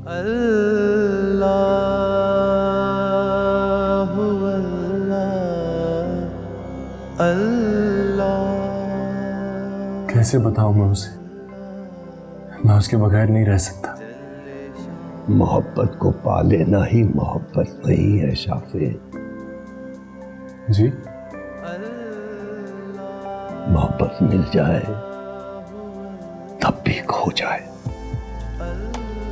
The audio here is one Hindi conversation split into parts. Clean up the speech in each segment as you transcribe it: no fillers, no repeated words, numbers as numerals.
अल्लाहु अल्लाह अल्लाह। कैसे बताऊं मैं उसे? मैं उसके बगैर नहीं रह सकता। मोहब्बत को पा लेना ही मोहब्बत नहीं है शाफी जी। मोहब्बत मिल जाए तब भी खो जाए,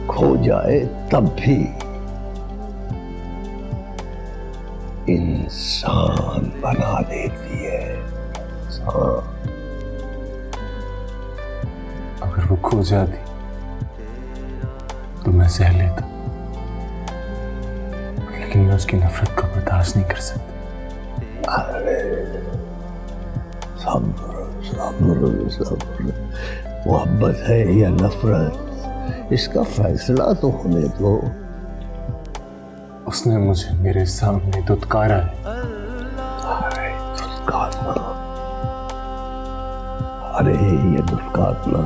खो जाए तब भी इंसान बना देती है इंसान। अगर वो खो जाती तो मैं सह लेता, लेकिन मैं उसकी नफरत को बर्दाश्त नहीं कर सकता। अरे सब्र सब्र सब्र, मोहब्बत है या नफरत, इसका फैसला तो होने दो। उसने मुझे मेरे सामने दुत्कारा है। अरे दुत्कारना, अरे ये दुत्कारना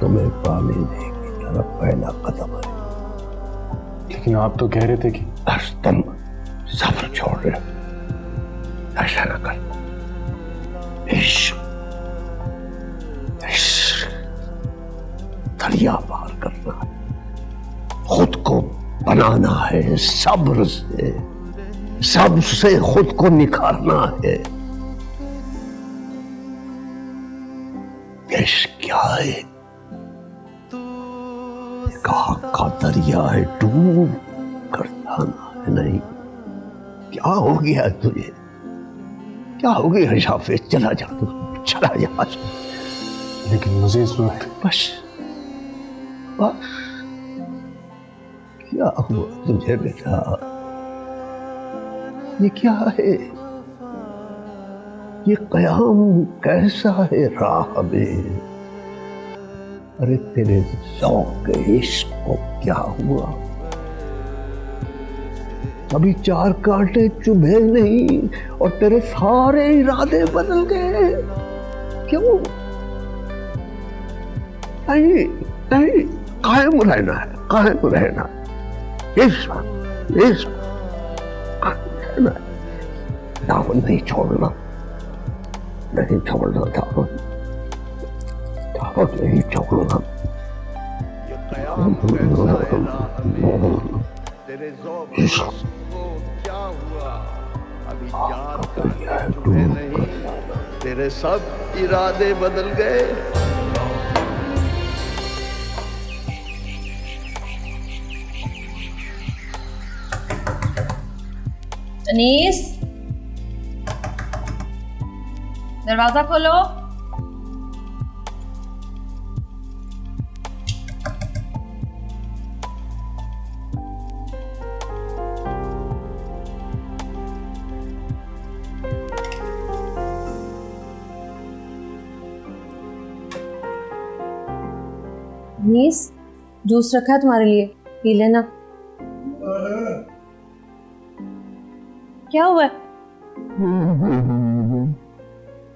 तुम्हें पाने की तरफ पहला कदम है। लेकिन आप तो कह रहे थे कि बस तुम सब्र छोड़ रहे हो, ऐसा न कर। इश्क दरिया पार करना है, खुद को बनाना है, सब्र से खुद को निखारना है। इश्क क्या है? कहा का दरिया है, डूब कर जाना है। नहीं, क्या हो गया तुझे? क्या हो गया शाफी? चला जा तू, चला जा। लेकिन मुझे इस वक्त बस बस, क्या हुआ तुझे बेटा? ये क्या है? ये कयाम कैसा है राह में? अरे तेरे शौक इश्क को क्या हुआ? अभी 4 कांटे चुभे नहीं और तेरे सारे इरादे बदल गए। क्यों? नहीं नहीं, कायम रहना है, कायम रहना है। इश्क रहना है, दामन नहीं छोड़ना, नहीं छोड़ना दामन, दामन नहीं छोड़ना। तेरे ज़ौक़ को क्या हुआ? अभी 4 कांटे चुभे नहीं, तेरे सब इरादे बदल गए। अनीस, दरवाजा खोलो। अनीस, जूस रखा है तुम्हारे लिए, पी लेना। क्या हुआ है?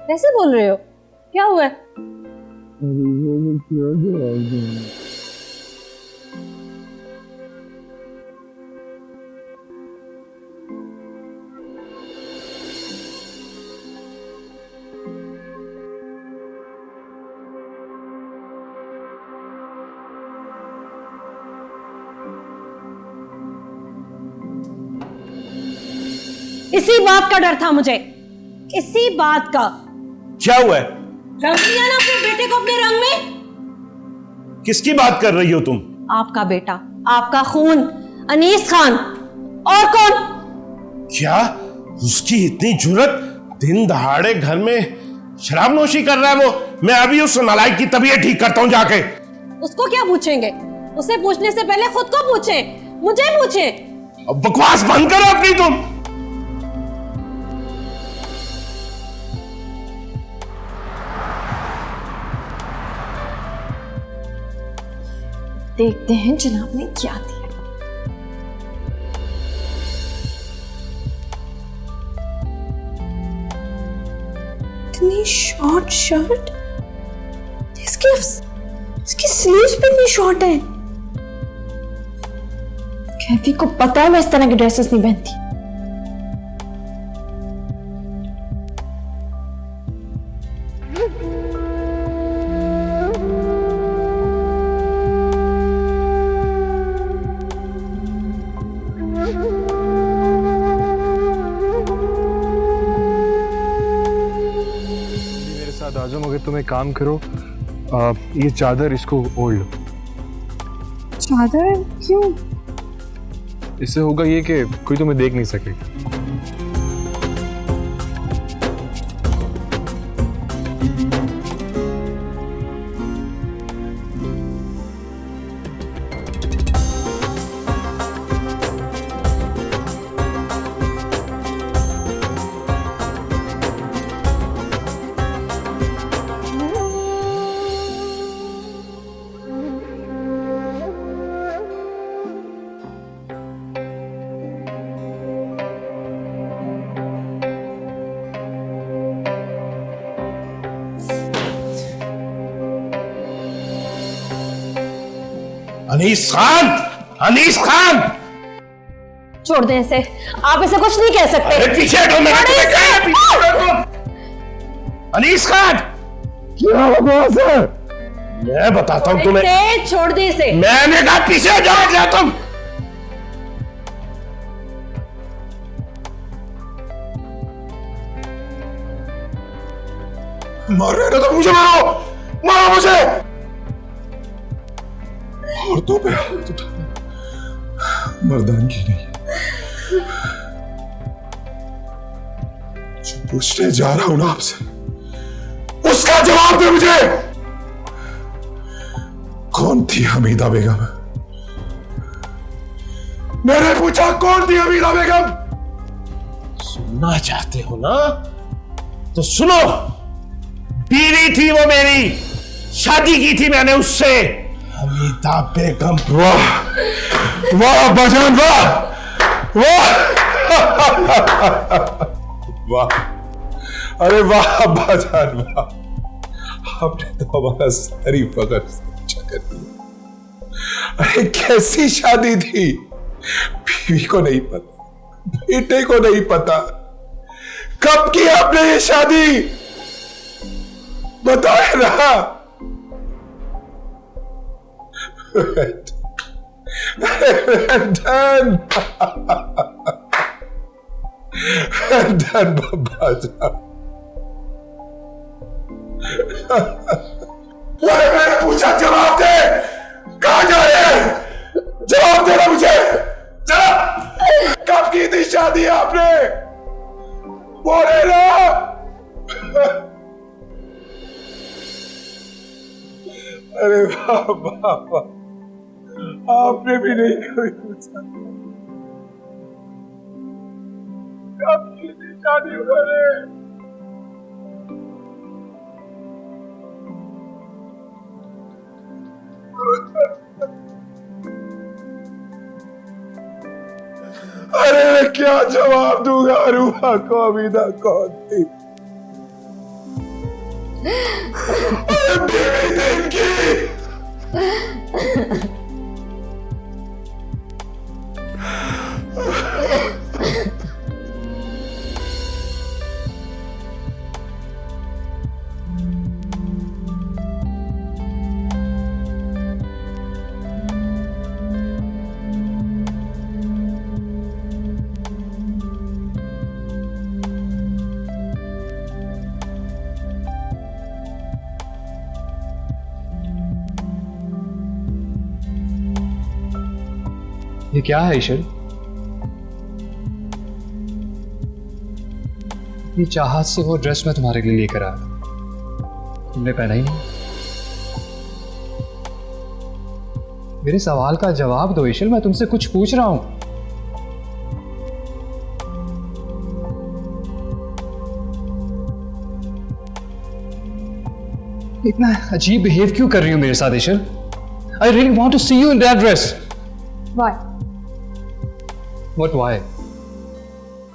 कैसे बोल रहे हो? क्या हुआ है? इसी बात का डर था मुझे, इसी बात का। क्या हुआ है? रंग लिया ना अपने बेटे को अपने रंग में। किसकी बात कर रही हो तुम? आपका बेटा, आपका खून, अनीस खान। और कौन? क्या उसकी इतनी जुर्रत? दिन दहाड़े घर में शराब नोशी कर रहा है वो। मैं अभी उस नालायक की तबीयत ठीक करता हूं जाके। उसको क्या पूछेंगे? उसे पूछने से पहले खुद को पूछे, मुझे पूछे। अब बकवास बंद करो अपनी तुम। देखते हैं जनाब ने क्या दिया। इतनी शॉर्ट शर्ट, इसकी स्लीव्स भी इतनी शॉर्ट है। कैफी को पता है मैं इस तरह की ड्रेसेस नहीं पहनती। मेरे साथ आ जाओ, मगर तुम एक काम करो, ये चादर इसको ओढ़ लो। चादर क्यों? इससे होगा ये कि कोई तुम्हें देख नहीं सकेगा। अनीस खान, अनीस खान, छोड़ दें इसे, आप इसे कुछ नहीं कह सकते। अरे पीछे हटो, मैंने तुम्हें कहा है पीछे हटो। अनीस खान, क्या हुआ सर? मैं बताता हूं तुम्हें। छोड़ दे इसे। मैंने कहा पीछे जाओ क्या तुम? मर रहे हो तो मुझे मारो, मारो मुझे। और तो पे हाथ उठाना मर्दान की नहीं। जो पूछने जा रहा हूं ना आपसे, उसका जवाब दे मुझे। कौन थी हमीदा बेगम? मैंने पूछा कौन थी हमीदा बेगम? सुनना चाहते हो ना तो सुनो। बीवी थी वो मेरी, शादी की थी मैंने उससे, हमीदा बेगम। वाह वाह बजान, वाह वाह वाह, अरे वाह बजान वाह, आपने तो हमारा सारी फख्र अच्छा कर दिया। अरे कैसी शादी थी, बीवी को नहीं पता, बेटे को नहीं पता। कब की आपने ये शादी? बताए ना। धन धन बाबा जा। मैंने पूछा जवाब दे, कहां जा रहे हैं? जवाब देना मुझे। चलो, कब की थी शादी आपने? बोले ना। अरे वाह वाह वाह, आपने भी नहीं कभी पूछा कब की थी शादी उन्होंने? अरे मैं क्या जवाब दूंगा रूहा को हमीदा कौन थी? बीवी दिन की। ये क्या है ईशल? ये चाहत से वो ड्रेस मैं तुम्हारे लिए लेकर आया, तुमने पहना ही नहीं। मेरे सवाल का जवाब दो ईशल, मैं तुमसे कुछ पूछ रहा हूं। इतना अजीब बिहेव क्यों कर रही हो मेरे साथ Ishal? I really want to see you in that dress. Why? What why?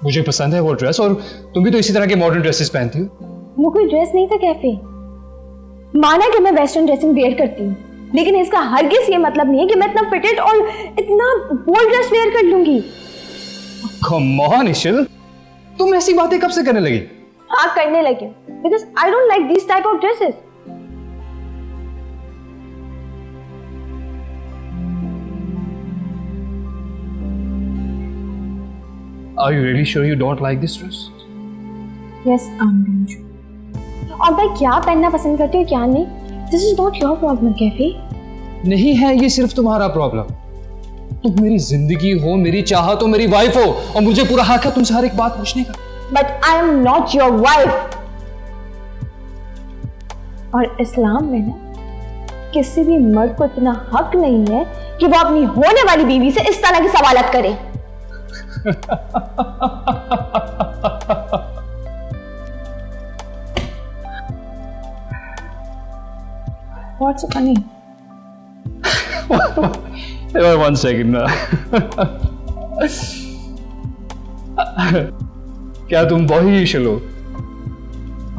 मुझे पसंद है वो ड्रेस, और तुम भी तो इसी तरह के मॉडर्न ड्रेसेस पहनती हो। वो कोई ड्रेस नहीं था कैफी। माना कि मैं वेस्टर्न ड्रेसिंग वेयर करती हूँ, लेकिन इसका हरगिज ये मतलब नहीं है कि मैं इतना फिटेड और इतना बोल्ड ड्रेस वेयर कर लूंगी। कम ऑन इशल, तुम ऐसी बातें कब से करने लगी? हाँ, करने लगी, because I don't like this type of dresses. Are you really sure you don't like this dress? Yes, I am doing sure. और मैं क्या पहनना पसंद करती हूँ क्या नहीं, this is not your problem Kaifi. नहीं है, ये सिर्फ तुम्हारा प्रॉब्लम। तुम मेरी जिंदगी हो, मेरी चाहत हो, मेरी वाइफ हो, और मुझे पूरा हक है तुमसे हर एक बात पूछने का। But I am not your wife. और इस्लाम में ना किसी भी मर्द को इतना हक नहीं है कि वो अपनी होने वाली बीवी से इस तरह की सवालत करे। What's so funny? One second ना। क्या तुम वही इशल हो?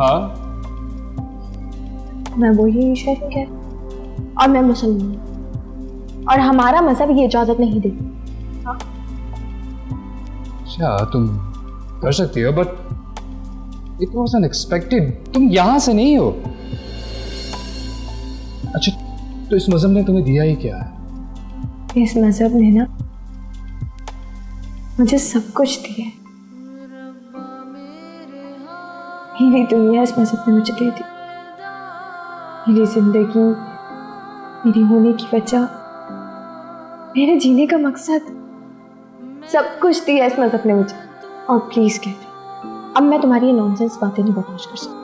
हाँ, मैं वही ईश्वर हूँ क्या? और मैं मुसलमान हूँ और हमारा मजहब ये इजाजत नहीं देता। अच्छा तुम कर सकती हो, बट इट वॉज अनएक्सपेक्टेड। तुम यहां से नहीं हो। अच्छा, तो इस मजहब ने तुम्हें दिया ही क्या है? इस मजहब ने ना मुझे सब कुछ दिया। मेरी दुनिया इस मजहब ने मुझे दे दी। मेरी जिंदगी, मेरी होने की वजह, मेरे जीने का मकसद, सब कुछ दिया इस मजहब ने मुझे। और प्लीज कहते, अब मैं तुम्हारी ये नॉनसेंस बातें नहीं बर्दाश्त कर सकती।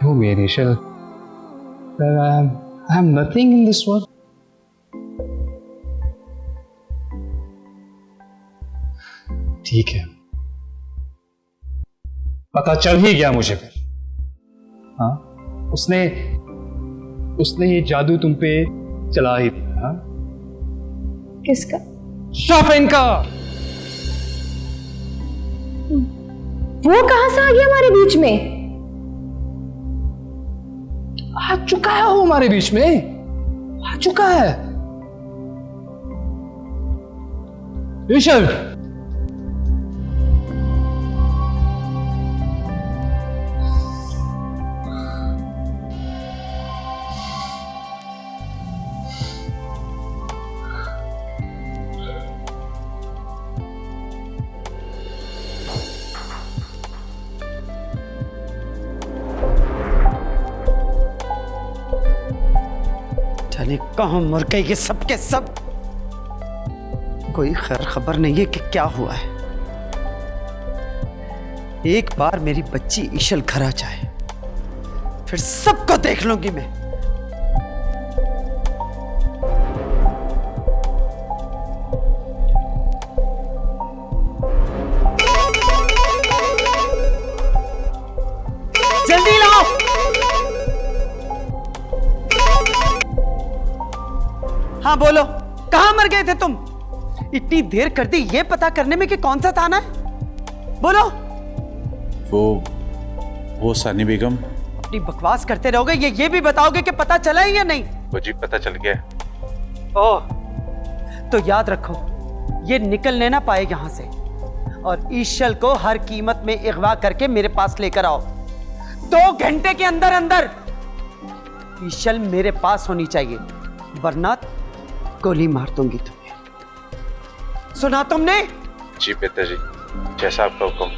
No, मेरी शल, I am nothing in this world. ठीक है, पता चल ही गया मुझे फिर। हाँ, उसने ये जादू तुम पे चला ही दिया। हाँ? किसका? शाफिन का। वो कहां से आ गया हमारे बीच में? आ चुका है वो हमारे बीच में, आ चुका है। ईशल, जाने कहां मर गए ये सब के सब। कोई खैर खबर नहीं है कि क्या हुआ है। एक बार मेरी बच्ची ईशल घर आ जाए, फिर सबको देख लूंगी मैं। जल्दी लाओ। हाँ बोलो, कहां मर गए थे तुम? इतनी देर कर दी ये पता करने में कि कौन सा थाना है। बोलो। वो सानी बेगम। अपनी बकवास करते रहोगे, ये भी बताओगे कि पता चला है या नहीं? वो जी पता चल गया। ओह, तो याद रखो ये निकलने ना पाए यहां से, और ईशल को हर कीमत में अगवा करके मेरे पास लेकर आओ। 2 घंटे के अंदर अंदर ईशल मेरे पास होनी चाहिए, वरना गोली मार दूंगी तुम्हें। सुना तुमने? जी पिताजी, जैसा आपका हुक्म।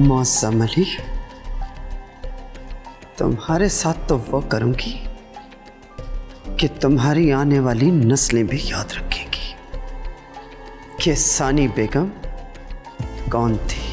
मौसम अली, तुम्हारे साथ तो वो करूंगी कि तुम्हारी आने वाली नस्लें भी याद रखेंगी कि सानी बेगम कौन थी।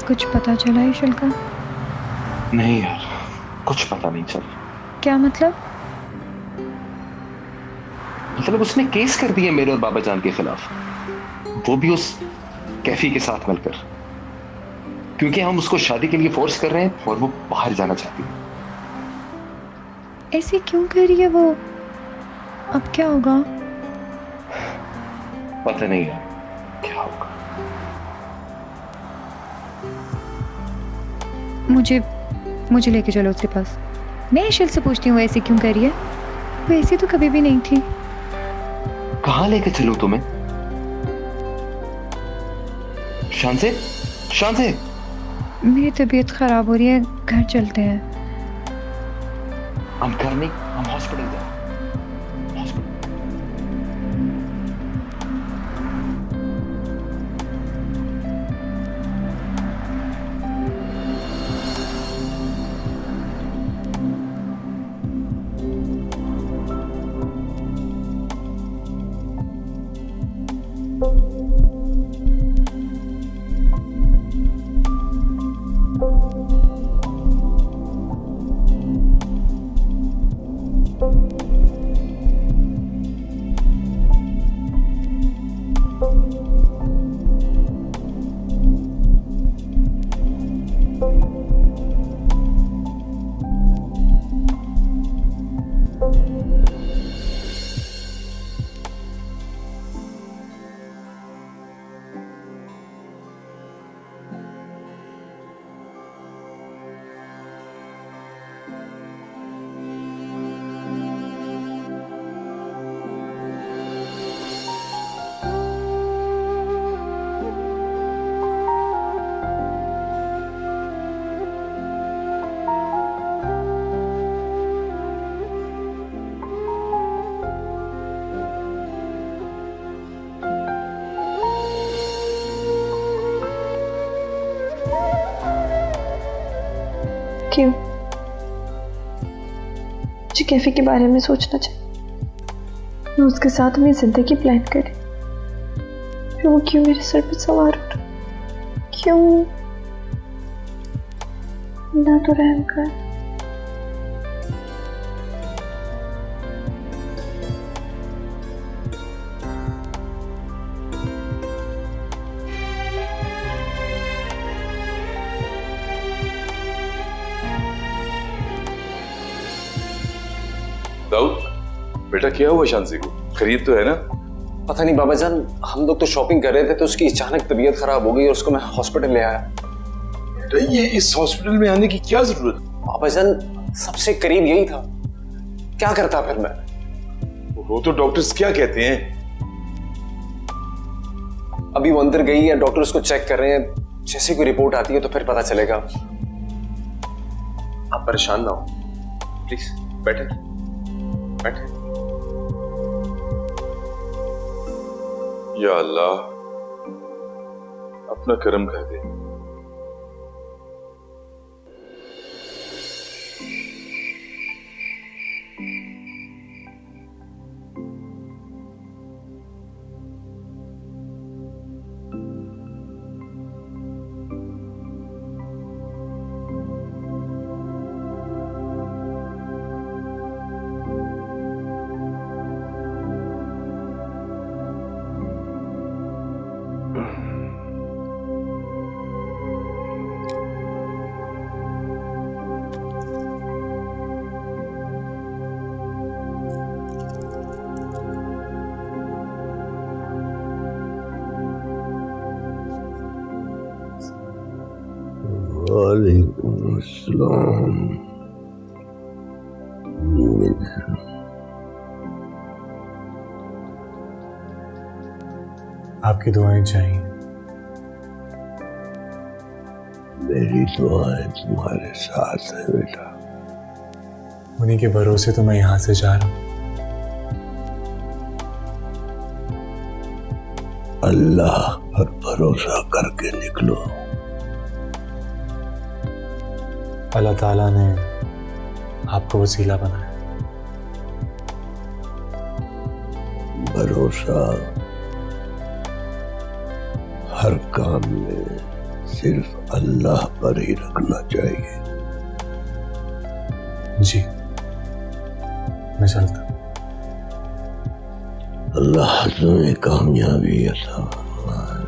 कुछ पता चला ईशल का? नहीं यार, कुछ पता नहीं चला। क्या मतलब? मतलब उसने केस कर दिया मेरे और बाबा जान के खिलाफ, वो भी उस कैफी के साथ मिलकर, क्योंकि हम उसको शादी के लिए फोर्स कर रहे हैं और वो बाहर जाना चाहती है। ऐसे क्यों कर रही है वो? अब क्या होगा? पता नहीं है क्या होगा। मुझे लेके चलो उसके पास। मैं ईशल से पूछती हूँ ऐसे क्यों कर रही है। वो ऐसी तो कभी भी नहीं थी। कहाँ लेके चलूं तुम्हें? शांसे, शांसे, मेरी तबीयत खराब हो रही है, घर चलते हैं। हम घर नहीं, हम हॉस्पिटल जाएं। क्यों? मुझे कैफे के बारे में सोचना चाहिए। मैं उसके साथ अपनी जिंदगी प्लान करी, फिर वो क्यों मेरे सर पे सवार हो रहा? क्यों? ना तो रहम कर। दाऊद, बेटा क्या हुआ शांति को? खरीद तो है ना? पता नहीं बाबा जान, हम लोग तो शॉपिंग कर रहे थे तो उसकी अचानक तबीयत खराब हो गई और उसको मैं हॉस्पिटल ले आया। बेटा ये इस हॉस्पिटल में आने की क्या जरूरत? बाबा जान सबसे करीब यही था, क्या करता फिर मैं? वो तो डॉक्टर्स क्या कहते हैं? अभी वो अंदर गई है, डॉक्टर उसको चेक कर रहे हैं, जैसे कोई रिपोर्ट आती है तो फिर पता चलेगा। आप परेशान ना हो, प्लीज बैठे बैठे। या अल्लाह, अपना करम कर दे। वालेकुम अस्सलाम। आपकी दुआएं चाहिए। मेरी दुआएं तुम्हारे साथ है बेटा। उन्हीं के भरोसे तो मैं यहां से जा रहा हूं। अल्लाह पर भरोसा करके निकलो। अल्लाह ताला ने आपको वसीला बनाया। भरोसा हर काम में सिर्फ अल्लाह पर ही रखना चाहिए। जी मैं चलता। अल्लाह तुम्हें कामयाबी अता फरमाए।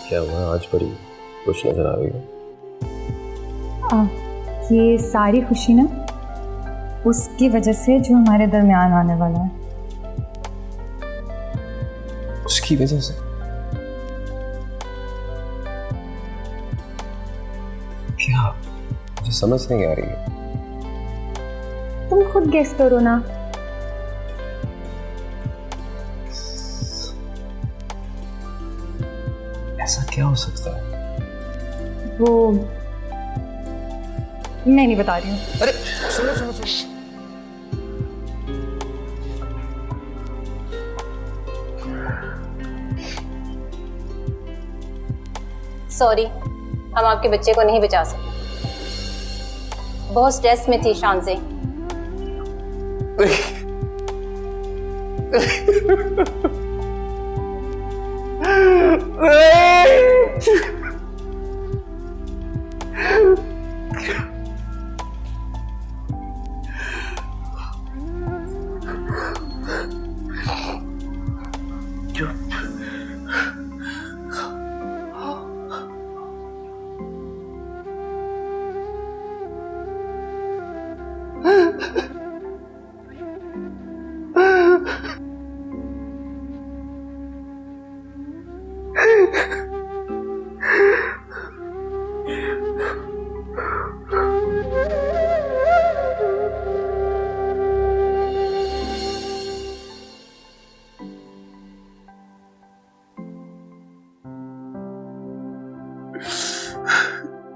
क्या हुआ, आज बड़ी खुश नजर आ रही है? ये सारी खुशी ना उसकी वजह से जो हमारे दरमियान आने वाला है। उसकी वजह से? क्या? मुझे समझ नहीं आ रही है। तुम खुद गेस करो ना। ऐसा क्या हो सकता है? वो मैं नहीं बता रही हूँ। अरे सुनो सुनो सुनो। सॉरी, हम आपके बच्चे को नहीं बचा सकते। बहुत स्ट्रेस में थी शान से।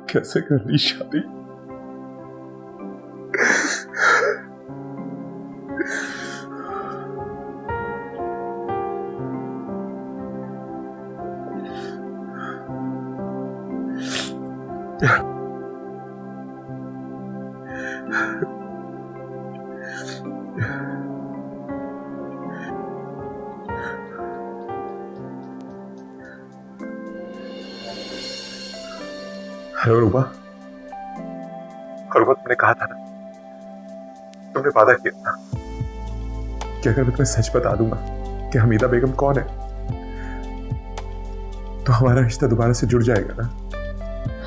कैसे कर ली शादी? हेलो रूबा। रूबा, तुमने कहा था ना, तुमने वादा किया था कि अगर मैं तुम्हें सच बता दूंगा कि हमीदा बेगम कौन है तो हमारा रिश्ता दोबारा से जुड़ जाएगा ना?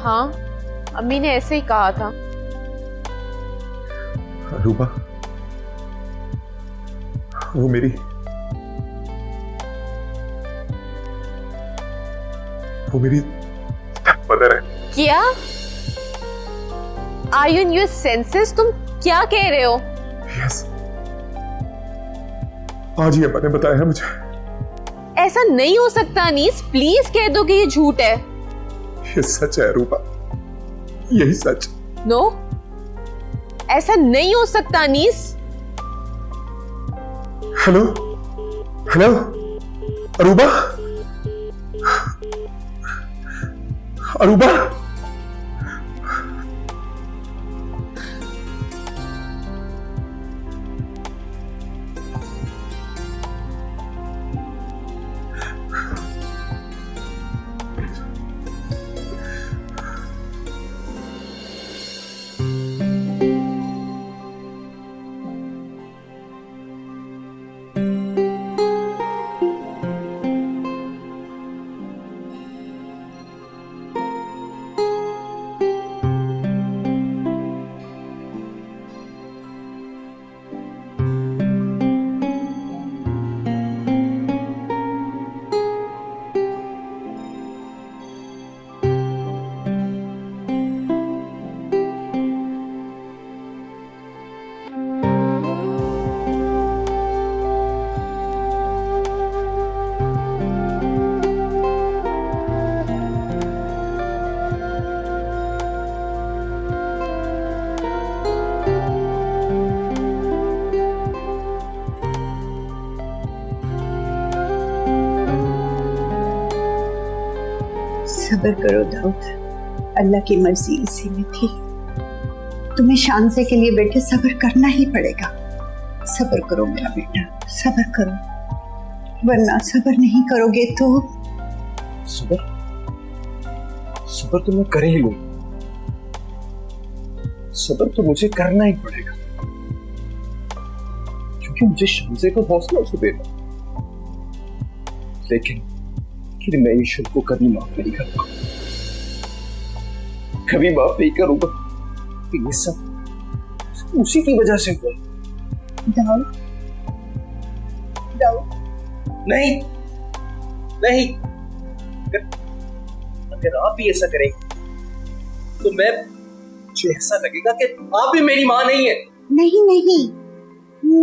हाँ, अम्मी ने ऐसे ही कहा था। रूबा, वो मेरी मदर है। क्या? Are you in your senses? तुम क्या कह रहे हो? यस, आज ही अब्बा ने बताया मुझे। ऐसा नहीं हो सकता अनीस, प्लीज कह दो कि ये झूठ है। ये सच है रूबा, यही सच। नो, ऐसा नहीं हो सकता अनीस। Hello hello Aruba, Aruba. सब्र करो दाऊद, अल्लाह की मर्जी इसी में थी। तुम्हें शानसे के लिए बेटे सब्र करना ही पड़ेगा। सब्र करो मेरा बेटा, सब्र करो, वरना सब्र नहीं करोगे तो। सब्र तो मैं कर ही लूं, सब्र तो मुझे करना ही पड़ेगा, क्योंकि मुझे शमसे को हौसला उसे देना। लेकिन मैं ईश्वर को कभी माफ नहीं करूंगा, कभी माफ नहीं करूंगा। ये सब उसी की वजह से हुआ। दाऊद, नहीं नहीं, अगर आप भी ऐसा करेंगे तो मुझे ऐसा लगेगा कि आप भी मेरी माँ नहीं है। नहीं नहीं,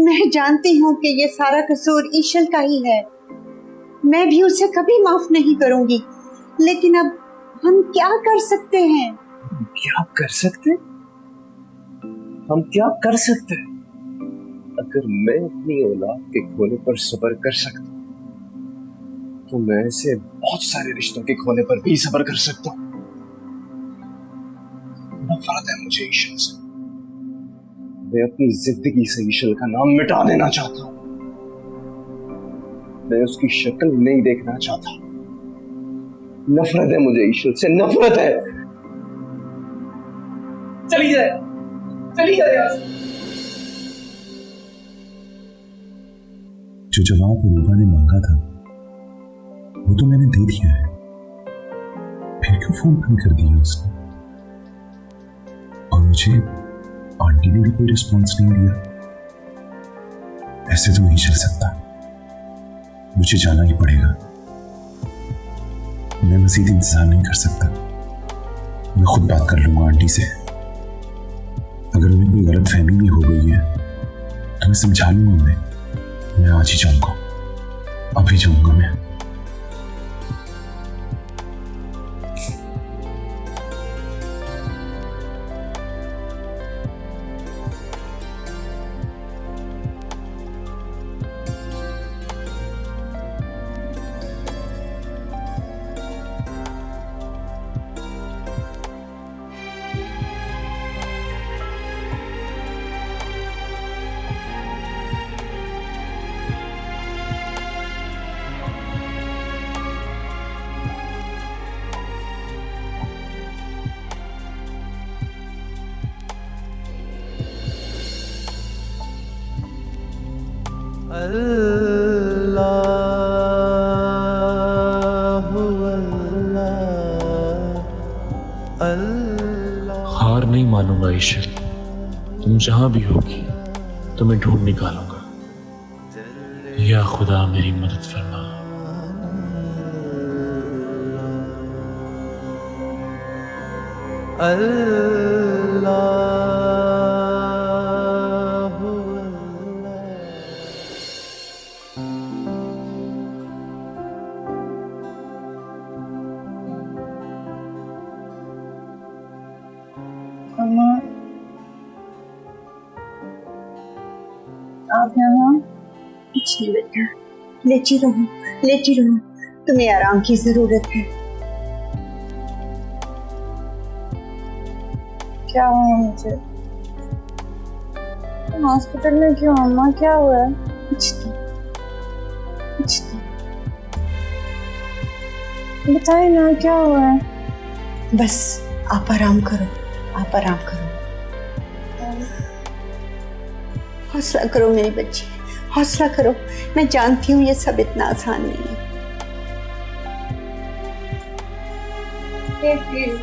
मैं जानती हूँ कि ये सारा कसूर ईश्वर का ही है। मैं भी उसे कभी माफ नहीं करूंगी, लेकिन अब हम क्या कर सकते हैं? क्या कर सकते? हम क्या कर सकते हैं? अगर मैं अपनी औलाद के खोने पर सब्र कर सकता तो मैं ऐसे बहुत सारे रिश्तों के खोने पर भी सब्र कर सकता हूँ। नफरत है मुझे ईश्वर से। मैं अपनी जिंदगी से ईश्वर का नाम मिटा देना चाहता हूँ। मैं उसकी शक्ल नहीं देखना चाहता। नफरत है मुझे ईश्वर से, नफरत है। चली जाए, चली जाए यहाँ से। जो जवाब रूबा ने मांगा था वो तो मैंने दे दिया है, फिर क्यों फोन बंद कर दिया उसने? और मुझे आंटी ने भी कोई रिस्पॉन्स नहीं दिया। ऐसे तो नहीं चल सकता, मुझे जाना ही पड़ेगा। मैं मजीद इंतजार नहीं कर सकता। मैं खुद बात कर लूंगा आंटी से। अगर उन्हें कोई गलत फहमी भी हो गई है तो मैं समझा लूंगा उन्हें। मैं आज ही जाऊंगा, अभी जाऊंगा मैं। हार नहीं मानूंगा ईश्वर, तुम जहां भी होगी तुम्हें ढूंढ निकालूंगा। या खुदा मेरी मदद फरमा। अम्मा, आप यहाँ? कुछ नहीं बेटा, लेटी रहो, लेटी रहो। तुम्हें आराम की जरूरत है। क्या हुआ मुझे? हॉस्पिटल में क्यों अम्मा, क्या हुआ है? कुछ नहीं, कुछ नहीं। बताइए ना क्या हुआ है? बस आप आराम करो, आप आराम करो। हौसला करो मेरी बच्ची, हौसला करो। मैं जानती हूँ ये सब इतना आसान नहीं है। प्लीज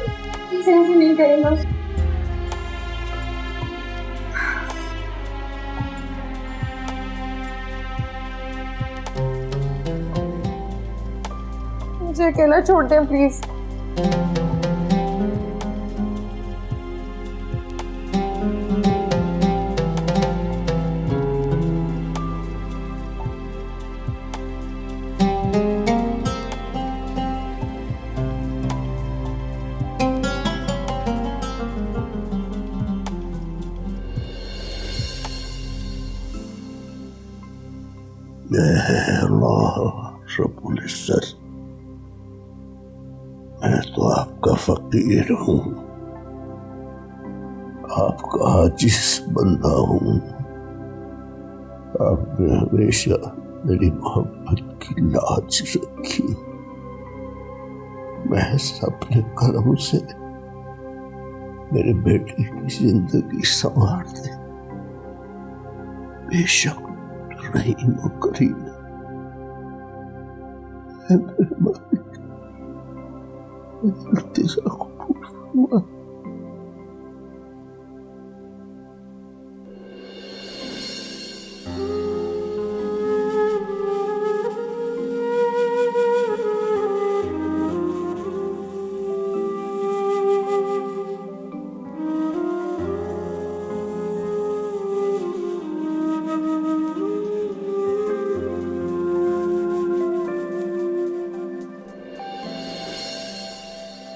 ऐसे नहीं करेगा। मुझे अकेला छोड़ दें प्लीज। अल्लाह रब्बुल इज्जत, मैं तो आपका फकीर हूं, आपका आजिज बंदा हूं। आपने हमेशा मेरी मोहब्बत की लाज रखी। महज अपने करम से मेरे बेटे की जिंदगी संवार दे। बेशक रहीम और करीम है मेरे मालिक।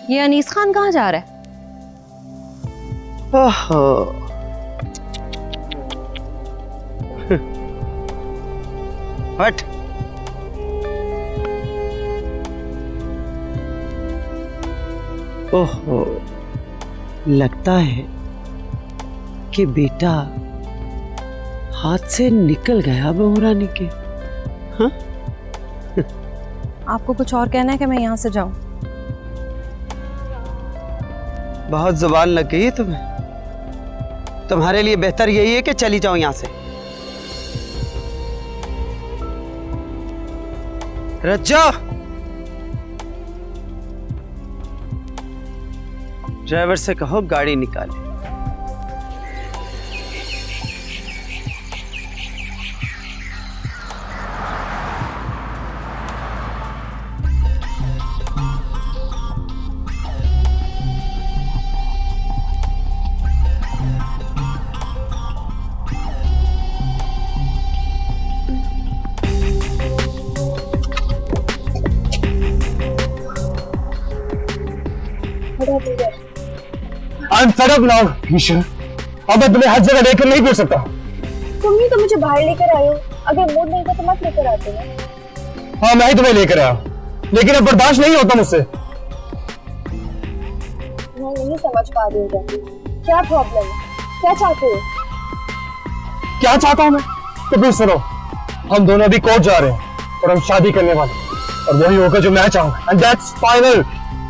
ये अनीस खान कहाँ जा रहा है? ओहो, हट। ओहो, लगता है कि बेटा हाथ से निकल गया बहू रानी के। हाँ? आपको कुछ और कहना है कि मैं यहाँ से जाऊं? बहुत जुबान लग गई है तुम्हें। तुम्हारे लिए बेहतर यही है कि चली जाओ यहां से। रज्जो, ड्राइवर से कहो गाड़ी निकाले। I'm fed up now, Isha. अब मैं तुम्हें हर जगह लेकर नहीं घूम सकता। तुम ही तो मुझे बाहर लेकर आए हो। अगर मूड नहीं था तो मत लेकर आते हो। हाँ, मैं ही तुम्हें लेकर आया, लेकिन अब बर्दाश्त नहीं होता मुझसे। मैं नहीं समझ पा रही हूँ क्या प्रॉब्लम है, क्या चाहते हो? क्या चाहता हूँ मैं? तो फिर सुनो, हम दोनों अभी कोर्ट जा रहे हैं और हम शादी करने वाले, और वही होगा जो मैं चाहूँगा, and that's final।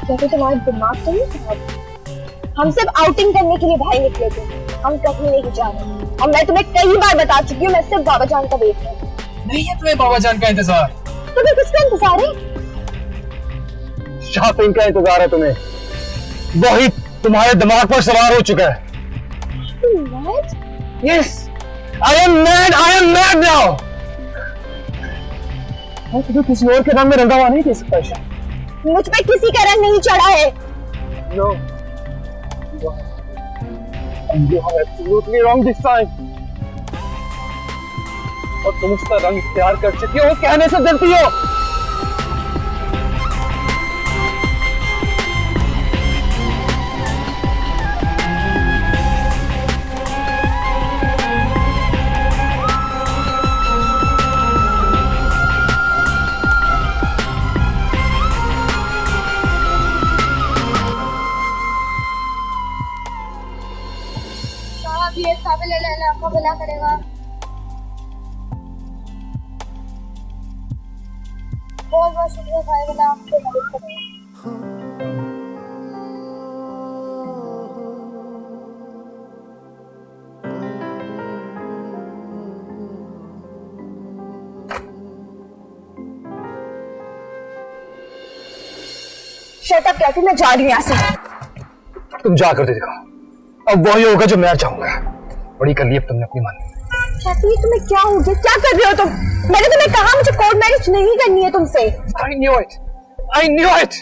क्या तो तुम्हारा दिमाग तो नहीं खराब? हम सिर्फ आउटिंग करने के लिए बाहर निकले थे, हम कहीं नहीं जा रहे। और मैं तुम्हें कई बार बता चुकी हूँ, मैं सिर्फ बाबा जान का वेट कर रही हूँ। नहीं है तुम्हें बाबा जान का इंतजार? तुम्हें किसका इंतजार है? शॉपिंग का इंतजार है तुम्हें। वही तुम्हारे दिमाग पर सवार हो चुका है। Yes, I am mad now। मैं तुम्हें किसी और के रंग में रंगा हुआ नहीं दे सकता ईशा। मुझ पे किसी का रंग नहीं चढ़ा है। No, you are absolutely wrong this time। और तुम उसका रंग इख्तियार कर चुकी हो, कहने से डरती हो। आपको भला करेगा। बहुत बहुत शुक्रिया भाई, वाला आपको मदद करेगा। शट अप कैफी, मैं जा रही हूँ यहाँ से। तुम जा कर दे दिखाओ, अब वही होगा जो मैं चाहूंगा। बड़ी कर ली अब तुमने अपनी मन। कैफी, तुम्हें क्या हो गया? क्या कर रहे हो तुम? मैंने तुम्हें कहा मुझे कोर्ट मैरिज नहीं करनी है तुमसे। I knew it।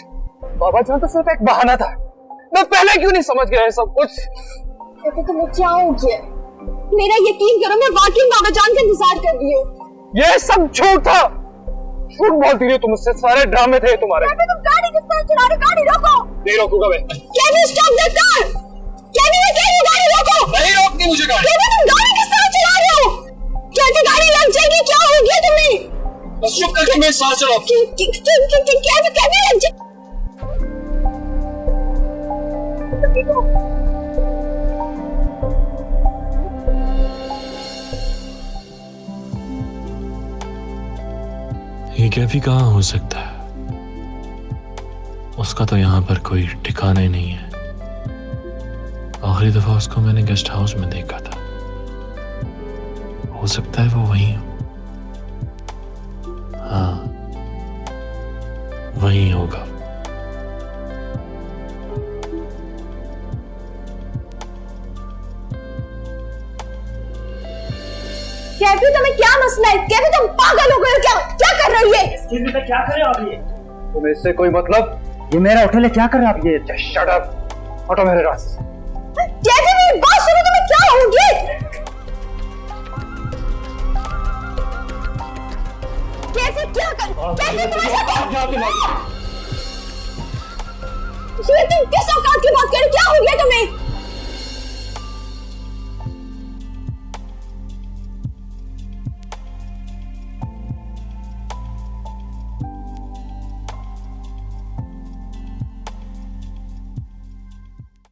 बाबा जान तो सिर्फ एक बहाना था। मैं पहले क्यों नहीं समझ गया सब कुछ? कैफी, तुम्हें क्या हो गया? मेरा यकीन करो, मैं वाकई बाबा जान का इंतजार कर रही हूँ। ये सब झूठ था। झूठ बोलती रही तुम मुझसे, सारे ड्रामे थे तुम्हारे। तुम गाड़ी किस तरह चला रहे हो? गाड़ी रोको। नहीं रोकूंगा मैं। Kaifi, stop the car. Kaifi, मैं कह रही हूँ गाड़ी रोको। नहीं रोकती मुझे गाड़ी। कैफी, तुम गाड़ी किस तरह चला रहे हो? कैफी, गाड़ी लग जाएगी। क्या हो गया तुम्हें? बस चुप करके मैं सांस चलाओ। कैफी लग जाएगी। ये कैफी कहाँ हो सकता है? उसका तो यहाँ पर कोई ठिकाना ही नहीं है। आखिरी दफा उसको मैंने गेस्ट हाउस में देखा था। हो सकता है वो वहीं हो। हाँ, वहीं होगा। कैफी तुम्हें क्या मसला है? कैफी तुम पागल हो गए हो क्या? क्या कर रही है? क्या कर रहे हो आप ये? तुम्हें इससे कोई मतलब? ये मेरा होटल है, क्या कर रहे हो आप ये? शट अप, हटो मेरे रास्ते से। कैफी मेरी बात सुनो, तुम्हें क्या हो गया? कैफी क्या कर? कैफी तुम्हें ये तुम किस औकात की बात कर रहे हो? क्या हो गया तुम्हें?